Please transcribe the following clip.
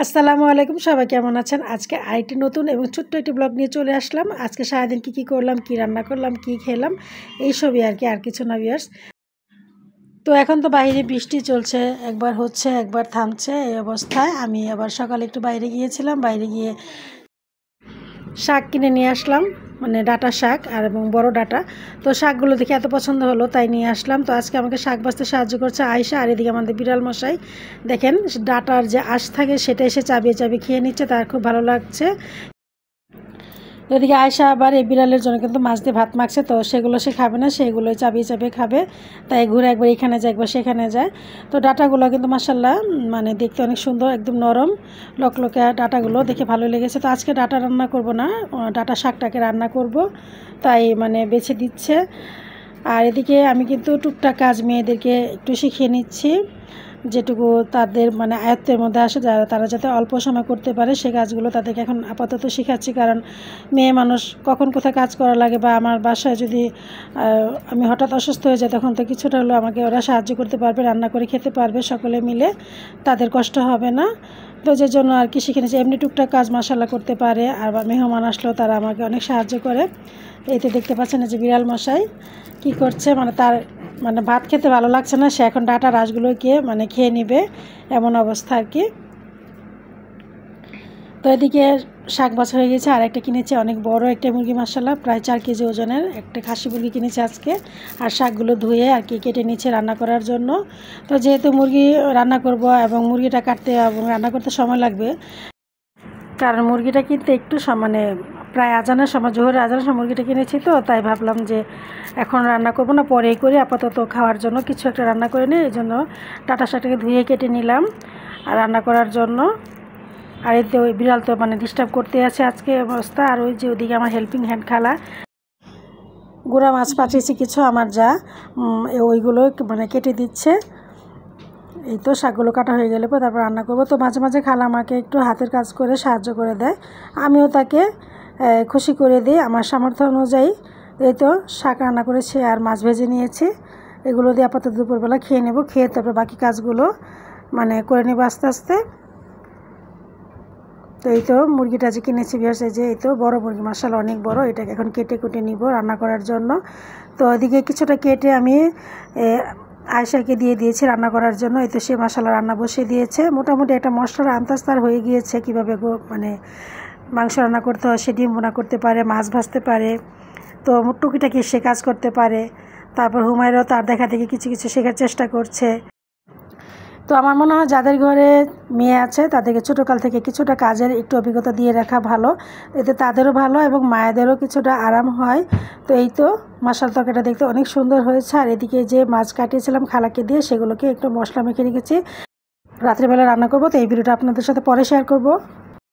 আসসালামু আলাইকুম, সবাই কেমন আছেন? আজকে আরেকটি নতুন এবং ছোট্ট একটি ব্লগ নিয়ে চলে আসলাম। আজকে সারাদিন কি করলাম, কি রান্না করলাম, কি খেলাম, এইসবই আর কি, আর কিছু না ভিউয়ার্স। তো এখন তো বাইরে বৃষ্টি চলছে, একবার হচ্ছে একবার থামছে, এই অবস্থায় আমি আবার সকালে একটু বাইরে গিয়েছিলাম। বাইরে গিয়ে শাক কিনে নিয়ে আসলাম, মানে ডাঁটা শাক আর এবং বড় ডাঁটা। তো শাকগুলো দেখে এত পছন্দ হলো তাই নিয়ে আসলাম। তো আজকে আমাকে শাক বাছতে সাহায্য করছে আয়শা, আর এদিকে আমাদের বিড়াল মশাই দেখেন ডাঁটার যে আঁশ থাকে সেটা এসে চাবিয়ে চাবিয়ে খেয়ে নিচ্ছে, তার খুব ভালো লাগছে। এদিকে আয়শা আবার এই বিড়ালের জন্য কিন্তু মাছ দিয়ে ভাত মাখছে, তো সেগুলো সে খাবে না, সেগুলোই চাবিয়ে চাবিয়ে খাবে। তাই ঘুরে একবার এখানে যায় একবার সেখানে যায়। তো ডাঁটাগুলো কিন্তু মাশাল্লাহ মানে দেখতে অনেক সুন্দর, একদম নরম লকলকে ডাঁটাগুলো দেখে ভালো লেগেছে। তো আজকে ডাঁটা রান্না করব না, ডাঁটা শাকটাকে রান্না করব, তাই মানে বেছে দিচ্ছে। আর এদিকে আমি কিন্তু টুকটাক কাজ মেয়েদেরকে একটু শিখিয়ে নিচ্ছি, যেটুকু তাদের মানে আয়ত্তের মধ্যে আসে, যারা তারা যাতে অল্প সময় করতে পারে সে কাজগুলো তাদেরকে এখন আপাতত শেখাচ্ছি। কারণ মেয়ে মানুষ কখন কোথায় কাজ করা লাগে, বা আমার বাসায় যদি আমি হঠাৎ অসুস্থ হয়ে যাই তখন তো কিছুটা হলেও আমাকে ওরা সাহায্য করতে পারবে, রান্না করে খেতে পারবে, সকলে মিলে তাদের কষ্ট হবে না। তো যে জন্য আর কি শিখে নিয়েছি। এমনি টুকটাক কাজ মাশাল্লাহ করতে পারে, আর মেহমান আসলেও তারা আমাকে অনেক সাহায্য করে। এই তো দেখতে পাচ্ছেন যে বিড়াল মশাই কি করছে, মানে তার মানে ভাত খেতে ভালো লাগছে না, সে এখন ডাঁটা রাসগুলোকে মানে খেয়ে নিবে, এমন অবস্থা আর কি। তো এদিকে শাক বাছা হয়ে গেছে, আর একটা কিনেছে অনেক বড় একটা মুরগি, মাশাল্লাহ প্রায় 4 কেজি ওজনের একটা খাসি মুরগি কিনেছে আজকে। আর শাকগুলো ধুয়ে আর কি কেটে নিচ্ছে রান্না করার জন্য। তো যেহেতু মুরগি রান্না করব এবং মুরগিটা কাটতে এবং রান্না করতে সময় লাগবে, কারণ মুরগিটা কিনতে একটু মানে প্রায় আজানের সময়, জোহরের আজানের সময় মুরগিটা কিনেছি, তো তাই ভাবলাম যে এখন রান্না করব না, পরেই করি, আপাতত খাওয়ার জন্য কিছু একটা রান্না করে নিই। এই জন্য ডাঁটা শাকটাকে ধুয়ে কেটে নিলাম আর রান্না করার জন্য। আর এতে ওই বিড়াল তো মানে ডিস্টার্ব করতে আছে আজকে অবস্থা। আর ওই যে ওদিকে আমার হেল্পিং হ্যান্ড খালা গুঁড়া মাছ পাঠিয়েছি কিছু, আমার যা ওইগুলো মানে কেটে দিচ্ছে। এই তো শাকগুলো কাটা হয়ে গেলে পর তারপর রান্না করবো। তো মাঝে মাঝে খালা আমাকে একটু হাতের কাজ করে সাহায্য করে দেয়, আমিও তাকে খুশি করে দিই আমার সামর্থ্য অনুযায়ী। এই তো শাক রান্না করেছি আর মাছ ভেজে নিয়েছি, এগুলো দিয়ে আপাতত দুপুরবেলা খেয়ে নেব, খেয়ে তারপর বাকি কাজগুলো মানে করে নেব আস্তে আস্তে। তো এই তো মুরগিটা যে কিনেছি বিয়ার্সে, যে এই তো বড় মুরগি, মাশাআল্লাহ অনেক বড়, এটাকে এখন কেটে কুটে নিব রান্না করার জন্য। তো ওদিকে কিছুটা কেটে আমি আয়শাকে দিয়ে দিয়েছি রান্না করার জন্য। এই তো সে মাশাআল্লাহ রান্না বসিয়ে দিয়েছে। মোটামুটি একটা মশলার আন্দাজ তার হয়ে গিয়েছে, কীভাবে মানে মাংস রান্না করতে হয়, সে ডিম ভুনা করতে পারে, মাছ ভাজতে পারে, তো টুকিটাকি সে কাজ করতে পারে। তারপর হুমায়রাও তার দেখা দেখি কিছু কিছু শেখার চেষ্টা করছে। তো আমার মনে হয় যাদের ঘরে মেয়ে আছে তাদেরকে ছোটোকাল থেকে কিছুটা কাজের একটু অভিজ্ঞতা দিয়ে রাখা ভালো, এতে তাদেরও ভালো এবং মায়েদেরও কিছুটা আরাম হয়। তো এই তো মশাল তরকারিটা দেখতে অনেক সুন্দর হয়েছে। আর এদিকে যে মাছ কাটিয়েছিলাম খালাকে দিয়ে, সেগুলোকে একটু মশলা মেখে রেখেছি, রাত্রিবেলা রান্না করব। তো এই ভিডিওটা আপনাদের সাথে পরে শেয়ার করব।